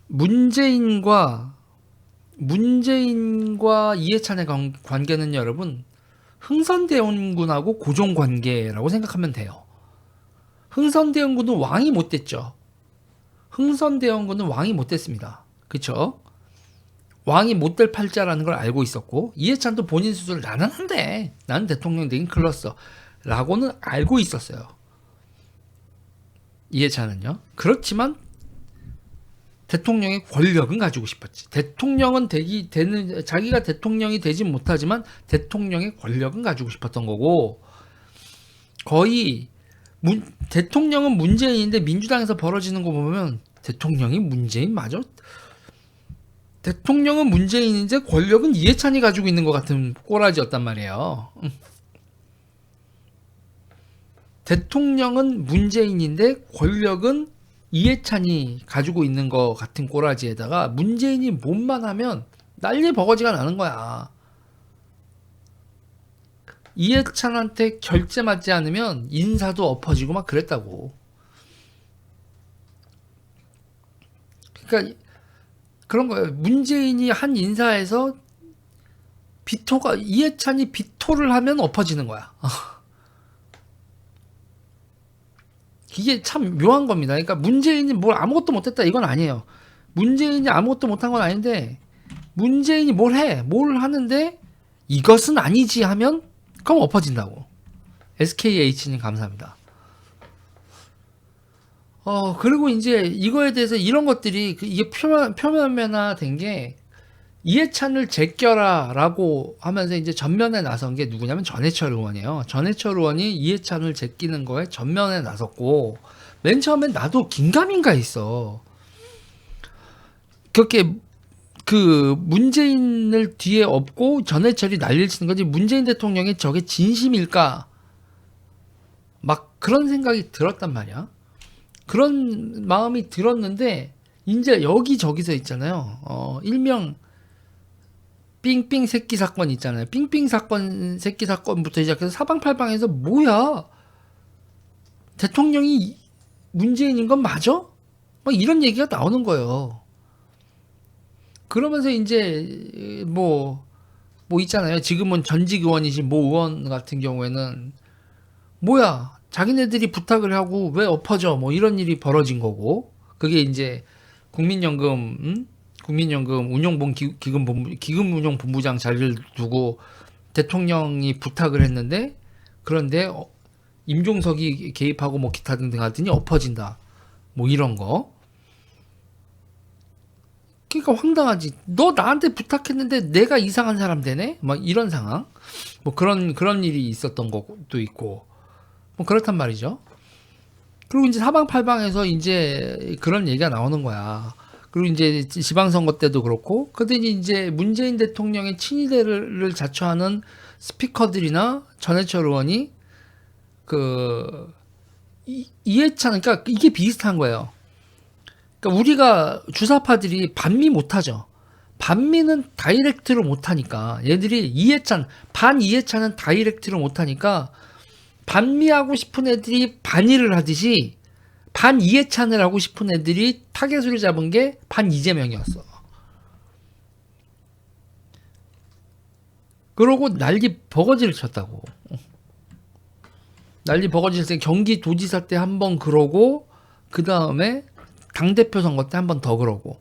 문재인과 이해찬의 관계는 여러분 흥선대원군하고 고종관계라고 생각하면 돼요. 흥선대원군은 왕이 못 됐죠. 흥선대원군은 왕이 못 됐습니다. 그쵸? 왕이 못 될 팔자라는 걸 알고 있었고, 이해찬도 본인 스스로 나는 한데, 나는 대통령 되긴 클렀어 라고는 알고 있었어요. 이해찬은요. 그렇지만 대통령의 권력은 가지고 싶었지. 대통령은 자기가 대통령이 되지 못하지만 대통령의 권력은 가지고 싶었던 거고, 거의 대통령은 문재인인데 민주당에서 벌어지는 거 보면 대통령이 문재인 맞아? 대통령은 문재인인데 권력은 이해찬이 가지고 있는 것 같은 꼬라지였단 말이에요. 대통령은 문재인인데 권력은 이해찬이 가지고 있는 것 같은 꼬라지에다가 문재인이 몸만 하면 난리 버거지가 나는 거야. 이해찬한테 결제 맞지 않으면 인사도 엎어지고 막 그랬다고. 그러니까 그런 거예요. 문재인이 한 인사에서 이해찬이 비토를 하면 엎어지는 거야. 이게 참 묘한 겁니다. 그러니까 문재인이 뭘 아무것도 못했다 이건 아니에요. 문재인이 아무것도 못한 건 아닌데 문재인이 뭘 하는데 이것은 아니지 하면 그럼 엎어진다고. SKH님 감사합니다. 그리고 이제 이거에 대해서 이런 것들이 이게 표면화된 게 이해찬을 제껴라 라고 하면서 이제 전면에 나선 게 누구냐면 전해철 의원이에요. 전해철 의원이 이해찬을 제끼는 거에 전면에 나섰고, 맨 처음엔 나도 긴가민가 했어. 그렇게 그 문재인을 뒤에 업고 전해철이 난리를 치는 거지, 문재인 대통령이 저게 진심일까? 막 그런 생각이 들었단 말이야. 그런 마음이 들었는데, 이제 여기저기서 있잖아요. 일명 삥삥 새끼 사건 있잖아요. 삥삥 사건, 새끼 사건부터 시작해서 사방팔방에서 뭐야? 대통령이 문재인인 건 맞아? 막 이런 얘기가 나오는 거예요. 그러면서 이제 뭐 있잖아요. 지금은 전직 의원이신 모 의원 같은 경우에는 뭐야? 자기네들이 부탁을 하고 왜 엎어져? 뭐 이런 일이 벌어진 거고. 그게 이제 국민연금 기금운용본부장 자리를 두고 대통령이 부탁을 했는데, 그런데 임종석이 개입하고 뭐 기타 등등 하더니 엎어진다. 뭐 이런 거. 그러니까 황당하지. 너 나한테 부탁했는데 내가 이상한 사람 되네? 막 이런 상황. 뭐 그런 일이 있었던 것도 있고. 뭐 그렇단 말이죠. 그리고 이제 사방팔방에서 이제 그런 얘기가 나오는 거야. 그리고 이제 지방선거 때도 그렇고, 그랬더니 이제 문재인 대통령의 친위대를 자처하는 스피커들이나 전해철 의원이 이해찬, 그러니까 이게 비슷한 거예요. 그러니까 우리가 주사파들이 반미 못하죠. 반미는 다이렉트로 못하니까 얘들이 반 이해찬은 다이렉트로 못하니까 반미하고 싶은 애들이 반일을 하듯이 반 이해찬을 하고 싶은 애들이 타겟으로 잡은 게 반 이재명이었어. 그러고 난리 버거지를 쳤다고. 난리 버거지를 때 경기도지사 때 한 번 그러고, 그 다음에 당대표 선거 때 한 번 더 그러고.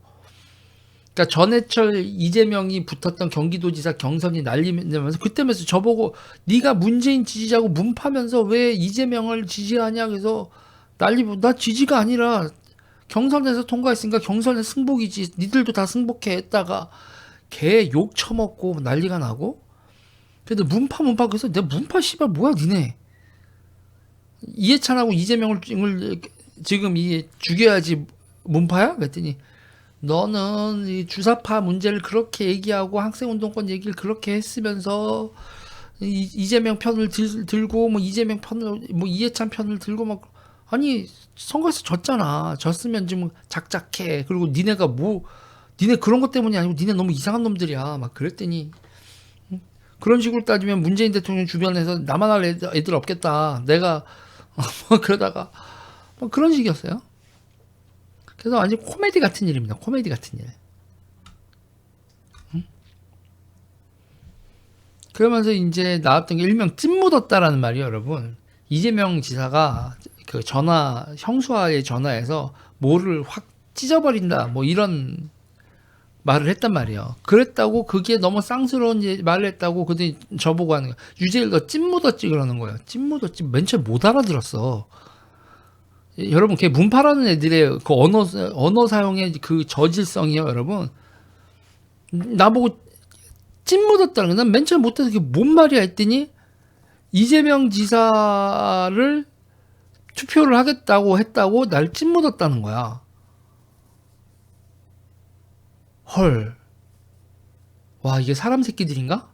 그러니까 전해철 이재명이 붙었던 경기도지사 경선이 난리면서 그때면서 저보고 네가 문재인 지지자고 문파면서 왜 이재명을 지지하냐, 그래서 나 지지가 아니라 경선에서 통과했으니까 경선에 승복이지, 니들도 다 승복해 했다가 개 욕 처먹고 난리가 나고. 그래도 문파 그래서 내가 문파 씨발 뭐야 니네, 이해찬하고 이재명을 지금 죽여야지 문파야? 그랬더니 너는 이 주사파 문제를 그렇게 얘기하고 학생운동권 얘기를 그렇게 했으면서 이재명 편을 들고 뭐 이재명 편을 뭐 이해찬 편을 들고 막, 아니 선거에서 졌잖아. 졌으면 좀 작작해. 그리고 니네 그런 것 때문이 아니고 니네 너무 이상한 놈들이야. 막 그랬더니 그런 식으로 따지면 문재인 대통령 주변에서 나만 할 애들 없겠다. 내가 뭐 그러다가 뭐 그런 식이었어요. 그래서 완전 코미디 같은 일입니다. 코미디 같은 일. 그러면서 이제 나왔던 게 일명 찐 묻었다라는 말이에요, 여러분. 이재명 지사가 그 형수와의 전화에서 뭐를 확 찢어버린다, 뭐 이런 말을 했단 말이에요. 그랬다고 그게 너무 쌍스러운 말을 했다고 그들이 저보고 하는 거야. 유재일 너 찐 묻었지 그러는 거예요. 찐 묻었지. 맨 처음에 못 알아들었어. 여러분, 걔 문파라는 애들의 그 언어 사용의 그 저질성이요, 여러분. 나보고 찐 묻었다는 거. 난 맨 처음에 못해서 그게 뭔 말이야 했더니 이재명 지사를 투표를 하겠다고 했다고 날 찐 묻었다는 거야. 헐. 와, 이게 사람 새끼들인가?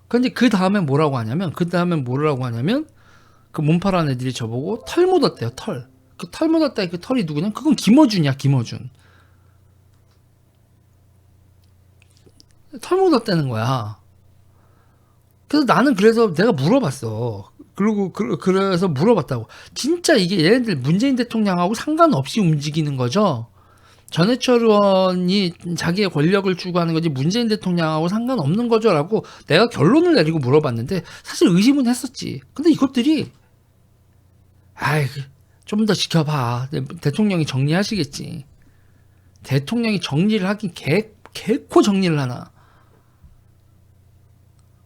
근데 그 다음에 뭐라고 하냐면 그 문파라는 애들이 저보고 털 묻었대요. 털. 그 털 묻었다. 그 털이 누구냐? 그건 김어준이야. 김어준. 털 묻었다는 거야. 그래서 나는 그래서 내가 물어봤어. 그래서 물어봤다고. 진짜 이게 얘네들 문재인 대통령하고 상관없이 움직이는 거죠? 전해철 의원이 자기의 권력을 추구하는 거지 문재인 대통령하고 상관없는 거죠? 라고 내가 결론을 내리고 물어봤는데 사실 의심은 했었지. 근데 이것들이 좀 더 지켜봐. 대통령이 정리하시겠지. 대통령이 정리를 하긴 개코 정리를 하나.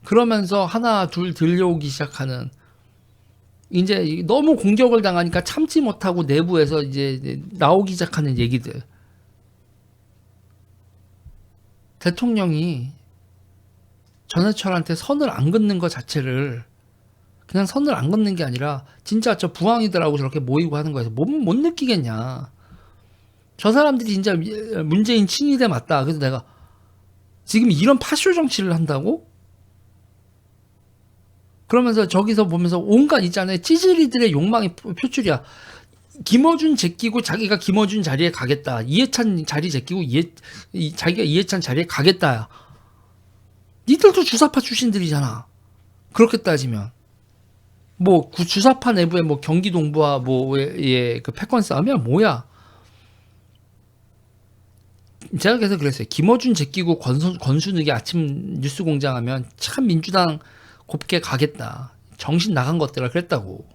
그러면서 하나 둘 들려오기 시작하는, 이제 너무 공격을 당하니까 참지 못하고 내부에서 이제 나오기 시작하는 얘기들. 대통령이 전해철한테 선을 안 긋는 것 자체를, 그냥 선을 안 긋는 게 아니라 진짜 저 부항이들하고 저렇게 모이고 하는 거에서 못 느끼겠냐. 저 사람들이 진짜 문재인 친위대 맞다. 그래서 내가 지금 이런 파쇼 정치를 한다고? 그러면서 저기서 보면서 온갖 있잖아요. 찌질이들의 욕망이 표출이야. 김어준 제끼고 자기가 김어준 자리에 가겠다. 이해찬 자리 제끼고 자기가 이해찬 자리에 가겠다. 니들도 주사파 출신들이잖아. 그렇게 따지면 뭐 주사파 내부에 뭐 경기 동부와 뭐의 그 패권 싸움이야 뭐야? 제가 그래서 그랬어요. 김어준 제끼고 권순욱이 아침 뉴스 공장하면 참 민주당 곱게 가겠다. 정신 나간 것들아 그랬다고.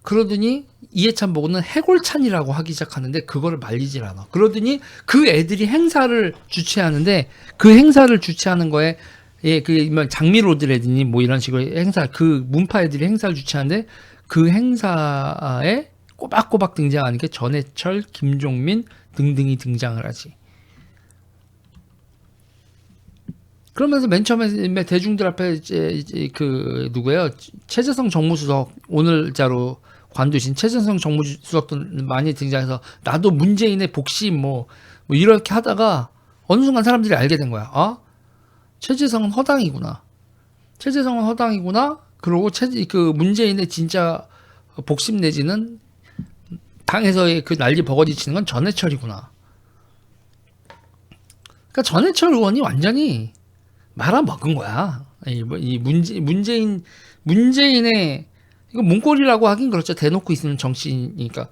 그러더니 이해찬 보고는 해골찬이라고 하기 시작하는데 그거를 말리질 않아. 그러더니 그 애들이 행사를 주최하는데 그 행사를 주최하는 거에 장미로드래더니 뭐 이런 식으로 행사, 그 문파 애들이 행사를 주최하는데 그 행사에 꼬박꼬박 등장하는 게 전해철, 김종민 등등이 등장을 하지. 그러면서 맨 처음에 대중들 앞에 이제 그 누구예요? 최재성 정무수석, 오늘자로 관두신 최재성 정무수석도 많이 등장해서 나도 문재인의 복심 뭐 이렇게 하다가 어느 순간 사람들이 알게 된 거야. 최재성은 허당이구나. 최재성은 허당이구나. 그리고 그 문재인의 진짜 복심 내지는 당에서의 그 난리 버거지 치는 건 전해철이구나. 그러니까 전해철 의원이 완전히 말아먹은 거야. 이 문재인의 이거 문고리라고 하긴 그렇죠. 대놓고 있는 정치인이니까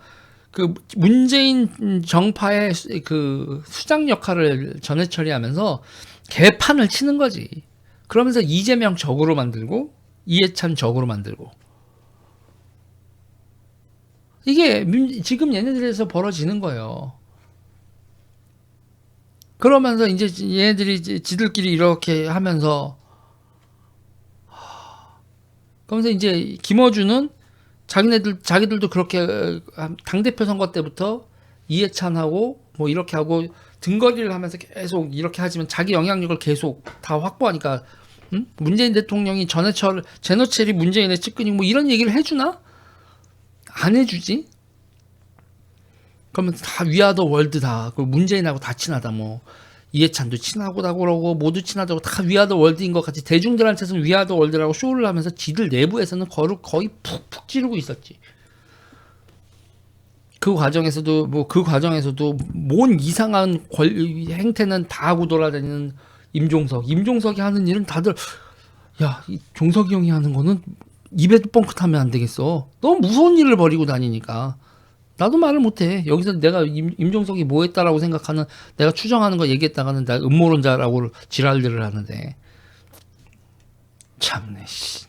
그 문재인 정파의 그 수장 역할을 전해철이 하면서 개판을 치는 거지. 그러면서 이재명 적으로 만들고 이해찬 적으로 만들고 이게 지금 얘네들에서 벌어지는 거예요. 그러면서 이제 얘네들이 지들끼리 이렇게 하면서 그러면서 이제 김어준은 자기들도 그렇게 당대표 선거 때부터 이해찬하고 뭐 이렇게 하고 등거리를 하면서 계속 이렇게 하지만 자기 영향력을 계속 다 확보하니까 문재인 대통령이 제너첼이 문재인의 측근이고 뭐 이런 얘기를 해주나? 안 해주지? 그러면 다 위아더 월드 다 문재인하고 다 친하다 뭐 이해찬도 친하고다 그러고 모두 친하다고 다 위아더 월드인 것 같이 대중들한테서는 위아더 월드라고 쇼를 하면서 지들 내부에서는 거의 푹푹 찌르고 있었지. 그 과정에서도 뭔 이상한 행태는 다 하고 돌아다니는 임종석이 하는 일은 다들 야, 이 종석이 형이 하는 거는 입에도 뻥끗하면 안 되겠어. 너무 무서운 일을 벌이고 다니니까. 나도 말을 못해. 여기서 내가 임종석이 뭐 했다라고 생각하는, 내가 추정하는 거 얘기했다가는 나 음모론자라고 지랄들을 하는데. 참네, 씨.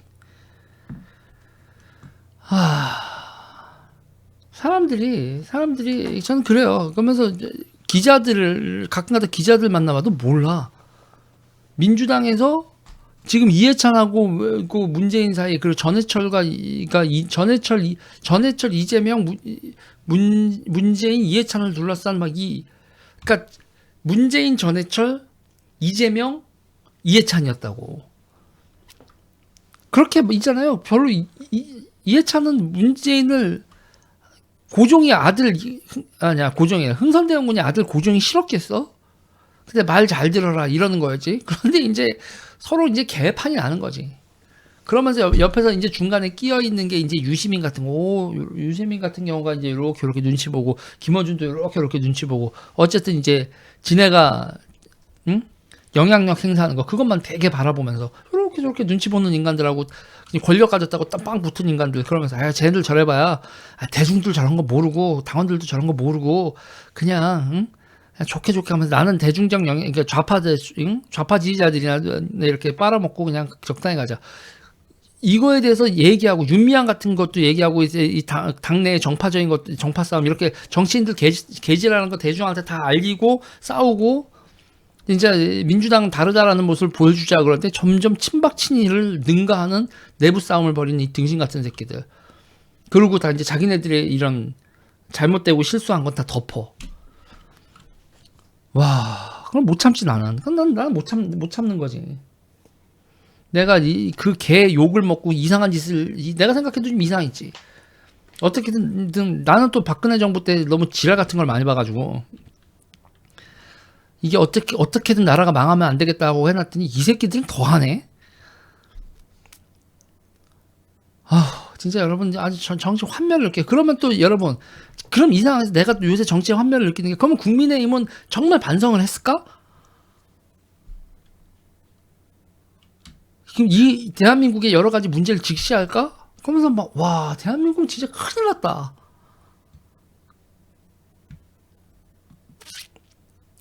사람들이, 저는 그래요. 그러면서 기자들을, 가끔가다 기자들 만나봐도 몰라. 민주당에서 지금 이해찬하고 그 문재인 사이, 그리고 전해철 이재명 문재인 이해찬을 둘러싼 그러니까 문재인 전해철 이재명 이해찬이었다고. 그렇게 있잖아요. 별로 이해찬은 문재인을 고종이 아들 고종이 흥선대원군의 아들 고종이 싫었겠어? 근데 말 잘 들어라 이러는 거였지. 그런데 이제 서로 이제 개판이 나는 거지. 그러면서 옆에서 이제 중간에 끼어 있는 게 이제 유시민 같은 거, 유시민 같은 경우가 이제 이렇게 눈치 보고, 김어준도 이렇게 눈치 보고, 어쨌든 이제 지네가 영향력 행사하는 거 그것만 되게 바라보면서 이렇게 저렇게 눈치 보는 인간들하고 권력 가졌다고 빵 붙은 인간들, 그러면서 쟤네들 저래봐야 대중들 저런 거 모르고 당원들도 저런 거 모르고 그냥 좋게 하면서 나는 대중적 영향, 그러니까 좌파 지지자들이나 이렇게 빨아먹고 그냥 적당히 가자. 이거에 대해서 얘기하고, 윤미향 같은 것도 얘기하고, 이제 이 당내의 정파적인 것, 정파 싸움, 이렇게 정치인들 개질하는 거 대중한테 다 알리고 싸우고, 이제 민주당은 다르다라는 모습을 보여주자 그러는데 점점 친박 친이를 능가하는 내부 싸움을 벌이는 이 등신 같은 새끼들. 그리고 다 이제 자기네들의 이런 잘못되고 실수한 건 다 덮어. 와, 그럼 못 참진 않아. 그럼 나는 못 참는 거지. 내가 그 개 욕을 먹고 이상한 짓을, 내가 생각해도 좀 이상했지. 어떻게든 나는 또 박근혜 정부 때 너무 지랄 같은 걸 많이 봐가지고 이게 어떻게든 나라가 망하면 안 되겠다고 해놨더니 이 새끼들은 더 하네. 진짜 여러분 아주 정치 환멸을 느껴요. 그러면 또 여러분, 그럼 이상해서 내가 또 요새 정치의 환멸을 느끼는 게, 그러면 국민의힘은 정말 반성을 했을까? 그럼 이 대한민국의 여러 가지 문제를 직시할까? 그러면서 와, 대한민국은 진짜 큰일 났다.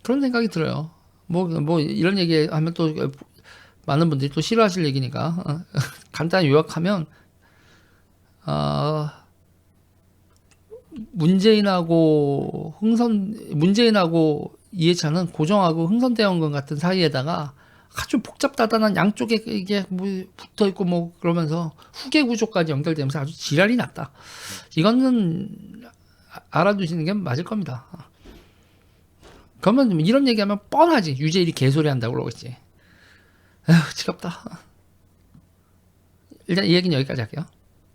그런 생각이 들어요. 뭐 이런 얘기 하면 또 많은 분들이 또 싫어하실 얘기니까 간단히 요약하면, 문재인하고 이해찬은 고종하고 흥선대원군 같은 사이에다가 아주 복잡다단한 양쪽에 이게 뭐 붙어 있고 뭐 그러면서 후계 구조까지 연결되면서 아주 지랄이 났다. 이거는 알아두시는 게 맞을 겁니다. 그러면 이런 얘기하면 뻔하지. 유재일이 개소리 한다고 그러겠지. 에휴, 지겹다. 일단 이 얘기는 여기까지 할게요.